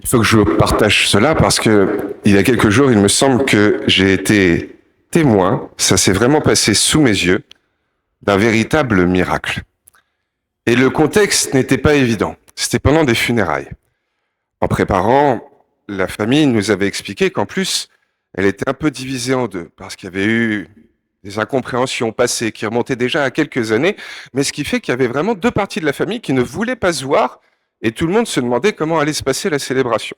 Il faut que je vous partage cela parce que il y a quelques jours, il me semble que j'ai été témoin, ça s'est vraiment passé sous mes yeux, d'un véritable miracle. Et le contexte n'était pas évident. C'était pendant des funérailles. En préparant, la famille nous avait expliqué qu'en plus, elle était un peu divisée en deux parce qu'il y avait eu des incompréhensions passées qui remontaient déjà à quelques années, mais ce qui fait qu'il y avait vraiment deux parties de la famille qui ne voulaient pas se voir et tout le monde se demandait comment allait se passer la célébration.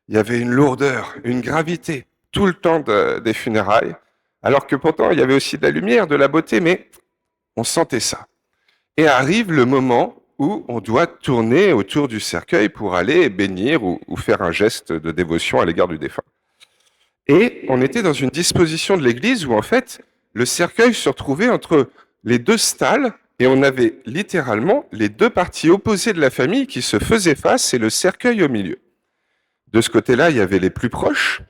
Il y avait une lourdeur, une gravité tout le temps des funérailles, alors que pourtant il y avait aussi de la lumière, de la beauté, mais on sentait ça. Et arrive le moment où on doit tourner autour du cercueil pour aller bénir ou faire un geste de dévotion à l'égard du défunt. Et on était dans une disposition de l'église où en fait le cercueil se retrouvait entre les deux stalles et on avait littéralement les deux parties opposées de la famille qui se faisaient face et le cercueil au milieu. De ce côté-là, il y avait les plus proches,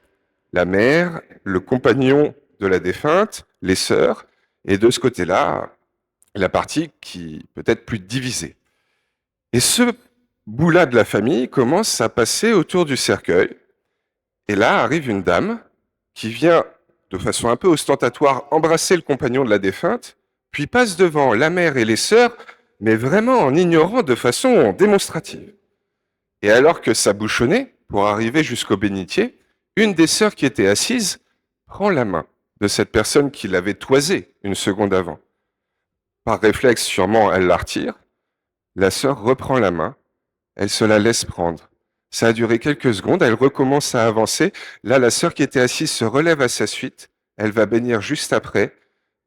la mère, le compagnon de la défunte, les sœurs, et de ce côté-là, la partie qui peut-être plus divisée. Et ce bout-là de la famille commence à passer autour du cercueil, et là arrive une dame qui vient de façon un peu ostentatoire embrasser le compagnon de la défunte, puis passe devant la mère et les sœurs, mais vraiment en ignorant de façon démonstrative. Et alors que ça bouchonnait, pour arriver jusqu'au bénitier, une des sœurs qui était assise prend la main de cette personne qui l'avait toisée une seconde avant. Par réflexe, sûrement, elle la retire. La sœur reprend la main, elle se la laisse prendre. Ça a duré quelques secondes, elle recommence à avancer. Là, la sœur qui était assise se relève à sa suite, elle va bénir juste après.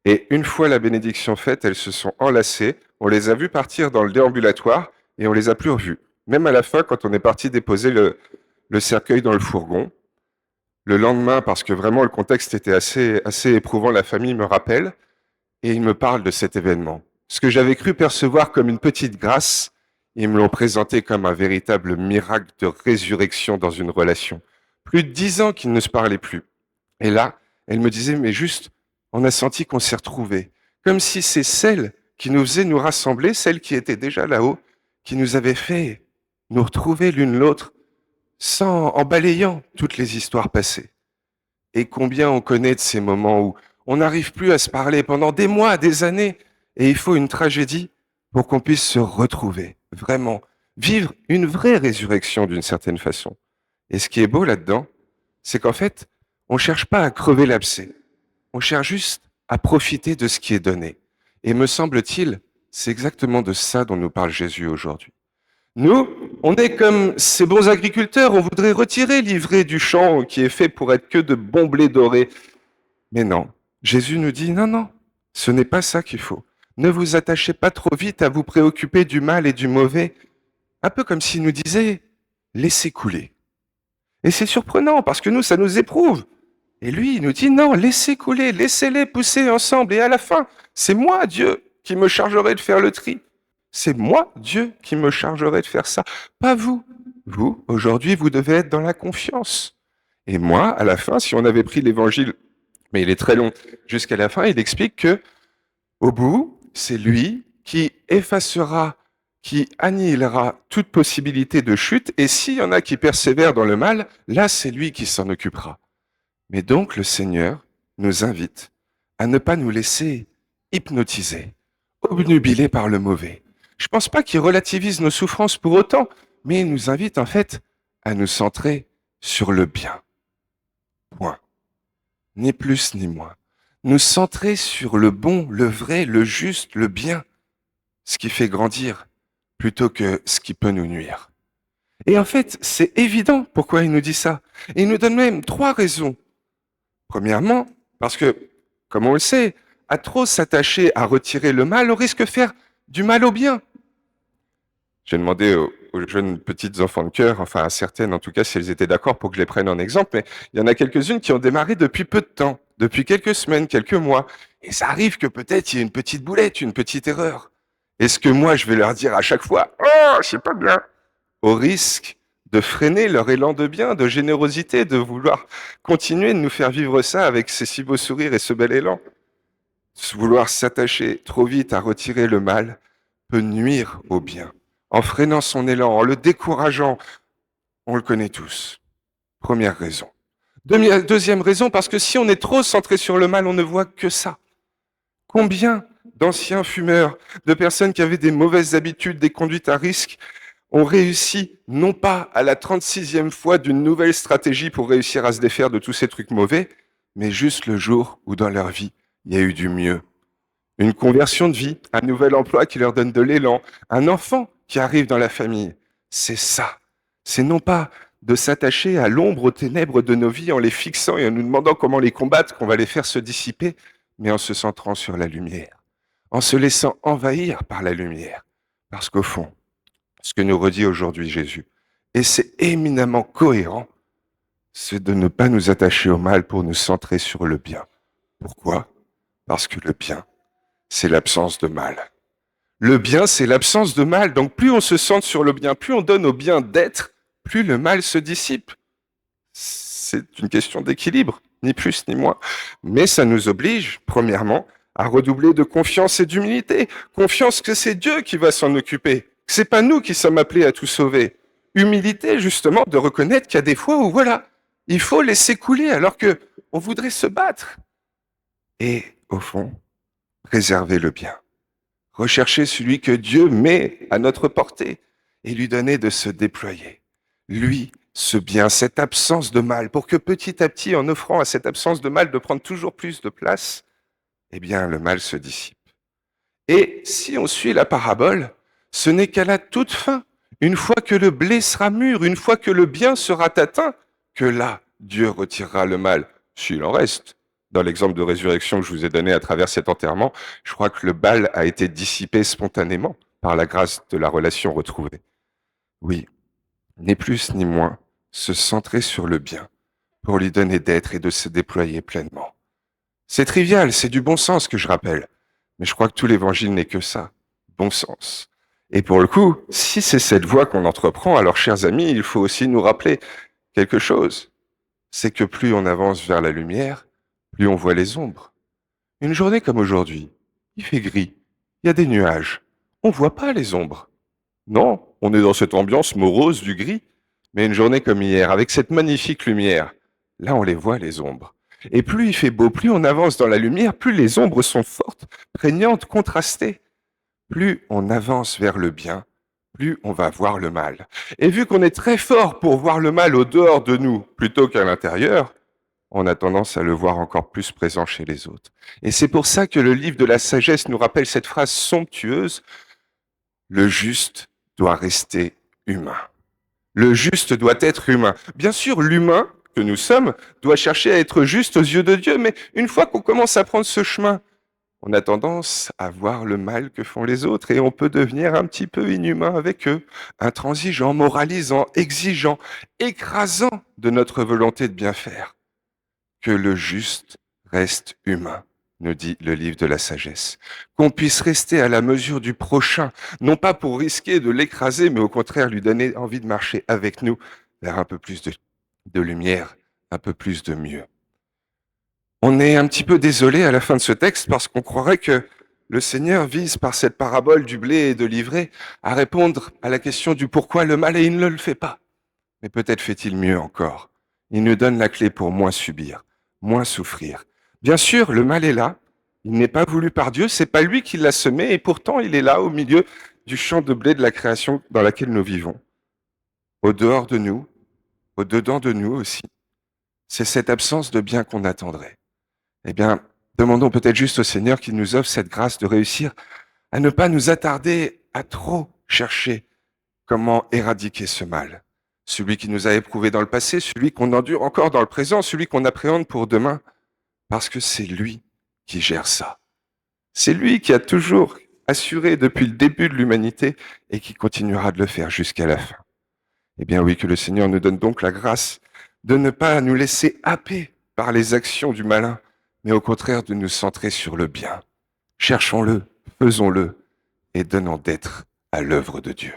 Et une fois la bénédiction faite, elles se sont enlacées. On les a vues partir dans le déambulatoire et on les a plus revues. Même à la fin, quand on est parti déposer le cercueil dans le fourgon, le lendemain, parce que vraiment le contexte était assez éprouvant, la famille me rappelle et ils me parlent de cet événement. Ce que j'avais cru percevoir comme une petite grâce, ils me l'ont présenté comme un véritable miracle de résurrection dans une relation. Plus de 10 ans qu'ils ne se parlaient plus. Et là, elle me disait, mais juste, on a senti qu'on s'est retrouvés. Comme si c'est celle qui nous faisait nous rassembler, celle qui était déjà là-haut, qui nous avait fait nous retrouver l'une l'autre en balayant toutes les histoires passées. Et combien on connaît de ces moments où on n'arrive plus à se parler pendant des mois, des années, et il faut une tragédie pour qu'on puisse se retrouver, vraiment, vivre une vraie résurrection d'une certaine façon. Et ce qui est beau là-dedans, c'est qu'en fait, on cherche pas à crever l'abcès, on cherche juste à profiter de ce qui est donné. Et me semble-t-il, c'est exactement de ça dont nous parle Jésus aujourd'hui. Nous, on est comme ces bons agriculteurs, on voudrait retirer l'ivraie du champ qui est fait pour être que de bons blés dorés. Mais non, Jésus nous dit non, non, ce n'est pas ça qu'il faut. Ne vous attachez pas trop vite à vous préoccuper du mal et du mauvais, un peu comme s'il nous disait laissez couler. Et c'est surprenant parce que nous, ça nous éprouve. Et lui, il nous dit non, laissez couler, laissez-les pousser ensemble. Et à la fin, c'est moi, Dieu, qui me chargerai de faire le tri. C'est moi, Dieu, qui me chargerai de faire ça, pas vous. Vous, aujourd'hui, vous devez être dans la confiance. Et moi, à la fin, si on avait pris l'évangile, mais il est très long, jusqu'à la fin, il explique que, au bout, c'est lui qui effacera, qui annihilera toute possibilité de chute. Et s'il y en a qui persévèrent dans le mal, là, c'est lui qui s'en occupera. Mais donc, le Seigneur nous invite à ne pas nous laisser hypnotiser, obnubilés par le mauvais. Je ne pense pas qu'il relativise nos souffrances pour autant, mais il nous invite en fait à nous centrer sur le bien. Point. Ni plus ni moins. Nous centrer sur le bon, le vrai, le juste, le bien, ce qui fait grandir plutôt que ce qui peut nous nuire. Et en fait, c'est évident pourquoi il nous dit ça. Et il nous donne même 3 raisons. Premièrement, parce que, comme on le sait, à trop s'attacher à retirer le mal, on risque de faire du mal au bien. J'ai demandé aux jeunes petites enfants de cœur, enfin à certaines en tout cas, si elles étaient d'accord pour que je les prenne en exemple, mais il y en a quelques-unes qui ont démarré depuis peu de temps, depuis quelques semaines, quelques mois. Et ça arrive que peut-être il y ait une petite boulette, une petite erreur. Est-ce que moi, je vais leur dire à chaque fois, oh, c'est pas bien, au risque de freiner leur élan de bien, de générosité, de vouloir continuer de nous faire vivre ça avec ces si beaux sourires et ce bel élan. Vouloir s'attacher trop vite à retirer le mal peut nuire au bien, en freinant son élan, en le décourageant, On le connaît tous. Première raison. Deuxième raison, parce que si on est trop centré sur le mal, on ne voit que ça. Combien d'anciens fumeurs, de personnes qui avaient des mauvaises habitudes, des conduites à risque, ont réussi, non pas à la 36e fois d'une nouvelle stratégie pour réussir à se défaire de tous ces trucs mauvais, mais juste le jour où dans leur vie, il y a eu du mieux. Une conversion de vie, un nouvel emploi qui leur donne de l'élan, un enfant qui arrive dans la famille. C'est ça. C'est non pas de s'attacher à l'ombre, aux ténèbres de nos vies en les fixant et en nous demandant comment les combattre, qu'on va les faire se dissiper, mais en se centrant sur la lumière, en se laissant envahir par la lumière. Parce qu'au fond, ce que nous redit aujourd'hui Jésus, et c'est éminemment cohérent, c'est de ne pas nous attacher au mal pour nous centrer sur le bien. Pourquoi ? Parce que le bien, c'est l'absence de mal. Le bien, c'est l'absence de mal. Donc plus on se centre sur le bien, plus on donne au bien d'être, plus le mal se dissipe. C'est une question d'équilibre, ni plus ni moins. Mais ça nous oblige, premièrement, à redoubler de confiance et d'humilité. Confiance que c'est Dieu qui va s'en occuper, que c'est pas nous qui sommes appelés à tout sauver. Humilité, justement, de reconnaître qu'il y a des fois où, voilà, il faut laisser couler alors que on voudrait se battre. Et, au fond, préserver le bien. Rechercher celui que Dieu met à notre portée et lui donner de se déployer. Lui, ce bien, cette absence de mal, pour que petit à petit, en offrant à cette absence de mal de prendre toujours plus de place, eh bien, le mal se dissipe. Et si on suit la parabole, ce n'est qu'à la toute fin, une fois que le blé sera mûr, une fois que le bien sera atteint, que là, Dieu retirera le mal, s'il en reste. Dans l'exemple de résurrection que je vous ai donné à travers cet enterrement, je crois que le mal a été dissipé spontanément par la grâce de la relation retrouvée. Oui, ni plus ni moins, se centrer sur le bien pour lui donner d'être et de se déployer pleinement. C'est trivial, c'est du bon sens que je rappelle, mais je crois que tout l'évangile n'est que ça, bon sens. Et pour le coup, si c'est cette voie qu'on entreprend, alors chers amis, il faut aussi nous rappeler quelque chose, c'est que plus on avance vers la lumière, plus on voit les ombres. Une journée comme aujourd'hui, il fait gris, il y a des nuages, on ne voit pas les ombres. Non, on est dans cette ambiance morose du gris, mais une journée comme hier, avec cette magnifique lumière, là on les voit les ombres. Et plus il fait beau, plus on avance dans la lumière, plus les ombres sont fortes, prégnantes, contrastées. Plus on avance vers le bien, plus on va voir le mal. Et vu qu'on est très fort pour voir le mal au dehors de nous plutôt qu'à l'intérieur, on a tendance à le voir encore plus présent chez les autres. Et c'est pour ça que le livre de la sagesse nous rappelle cette phrase somptueuse, le juste doit rester humain. Le juste doit être humain. Bien sûr, l'humain que nous sommes doit chercher à être juste aux yeux de Dieu, mais une fois qu'on commence à prendre ce chemin, on a tendance à voir le mal que font les autres et on peut devenir un petit peu inhumain avec eux, intransigeant, moralisant, exigeant, écrasant de notre volonté de bien faire. Que le juste reste humain, nous dit le livre de la sagesse. Qu'on puisse rester à la mesure du prochain, non pas pour risquer de l'écraser, mais au contraire lui donner envie de marcher avec nous vers un peu plus de lumière, un peu plus de mieux. On est un petit peu désolé à la fin de ce texte parce qu'on croirait que le Seigneur vise par cette parabole du blé et de l'ivraie à répondre à la question du pourquoi le mal et il ne le fait pas. Mais peut-être fait-il mieux encore. Il nous donne la clé pour moins subir, moins souffrir. Bien sûr, le mal est là. Il n'est pas voulu par Dieu, c'est pas lui qui l'a semé et pourtant il est là au milieu du champ de blé de la création dans laquelle nous vivons. Au dehors de nous, au dedans de nous aussi. C'est cette absence de bien qu'on attendrait. Eh bien, demandons peut-être juste au Seigneur qu'il nous offre cette grâce de réussir à ne pas nous attarder à trop chercher comment éradiquer ce mal. Celui qui nous a éprouvés dans le passé, celui qu'on endure encore dans le présent, celui qu'on appréhende pour demain, parce que c'est lui qui gère ça. C'est lui qui a toujours assuré depuis le début de l'humanité et qui continuera de le faire jusqu'à la fin. Eh bien oui, que le Seigneur nous donne donc la grâce de ne pas nous laisser happer par les actions du malin, mais au contraire de nous centrer sur le bien. Cherchons-le, faisons-le et donnons d'être à l'œuvre de Dieu.